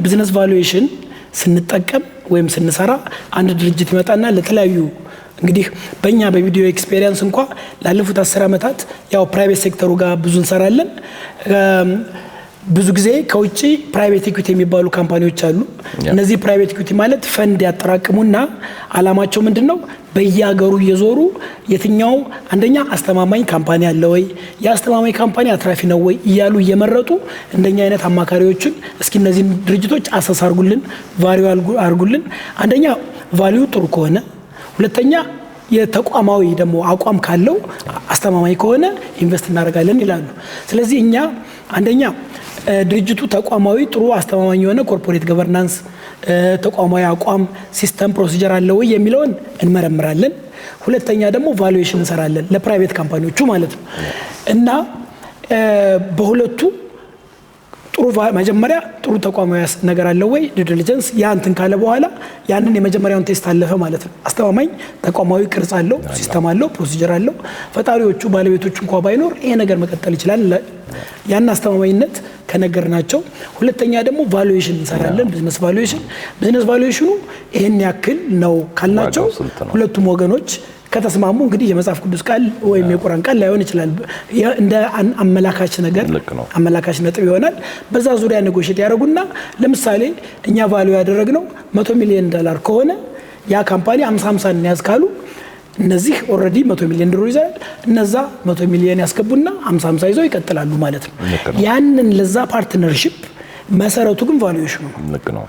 ቢዝነስ ቫሉዌሽን ስንጠቀም ወይም ስንሰራ አንድ ድርጅት ይመጣና ለተለያዩ እንግዲህ በእኛ በቪዲዮ ኤክስፔሪየንስ እንኳን ላለፉት 10 ዓመታት ያው ፕራይቬት ሴክተሩ ጋር ብዙ እንሰራለን። ብዙ ጊዜ ከውጪ ፕራይቬት ኢኩዊቲ የሚባሉ ካምፓኒዎች አሉ። እነዚህ ፕራይቬት ኢኩዊቲ ማለት ፈንድ ያጠራቅሙና አላማቸው ምንድነው? በየሀገሩ እየዞሩ የትኛው አንደኛ አስተማማኝ ካምፓኒ አለ ወይ፣ የአስተማማኝ ካምፓኒ አትራፊ ነው ወይ እያሉ እየመረጡ እንደኛ አይነት አማካሪዎችን እስኪ እነዚህ ድርጅቶች አሰስ አርጉልን፣ ቫልዩ አርጉልን። አንደኛ ቫልዩ ጥሩ ከሆነ፣ ሁለተኛ የተቋማዊ ደግሞ አቋም ካለው አስተማማኝ ከሆነ ኢንቨስት እናደርጋለን ይላሉ። ስለዚህ እኛ አንደኛ ድርጅቱ ተቋማዊ ጥሩ አስተማማኝ የሆነ ኮርፖሬት ገቨርናንስ ተቋማዊ አቋም ሲስተም ፕሮሲጀር አለው ወይ የሚለውን እንመረምራለን። ሁለተኛ ደግሞ ቫሉዌሽን እንሰራለን ለፕራይቬት ካምፓኒዎቹ ማለት ነው። እና በሁለቱ ጥሩ መጀመሪያ ጥሩ ተቋማዊ ነገር አለው ወይ ዲሊጀንስ ያንተን ካለ በኋላ ያንን የመጀመሪያውን ቴስት አለፈ ማለት ነው። አስተማማኝ ተቋማዊ ቅርጽ አለው፣ ሲስተም አለው፣ ፕሮሲጀር አለው። ፈጣሪዎቹ ባለቤቶቹ እንኳን ባይኖር ይሄ ነገር መቀጠል ይችላል። ያን አስተማማኝነት ከነገርናቸው ሁለተኛ ደግሞ ቫሉዌሽን እንሰራለን። ቢዝነስ ቫሉዌሽኑ ይሄን ያክል ነው ካልናቸው ሁለቱም ወገኖች ከተስማሙ እንግዲህ የመጽሐፍ ቅዱስ ቃል ወይም የቁርአን ቃል ላይሆን ይችላል እንደ አመላካች ነገር አመላካች ነጥብ ይሆናል። በዛ ዙሪያ ኔጎሺየት ያደርጉና ለምሳሌ እኛ ቫልዩ ያደረግነው $100 ሚሊዮን ከሆነ ያ ካምፓኒ 50 ያዝ ካሉ እነዚህ ኦሬዲ $100 ሚሊዮን ይዛል። እነዛ 100 ሚሊዮን ያስገቡና 50 ይዘው ይቀጥላሉ ማለት ነው። ያንን ለዛ ፓርትነርሺፕ መሰረቱ ግን ቫሉዌሽኑ ነው።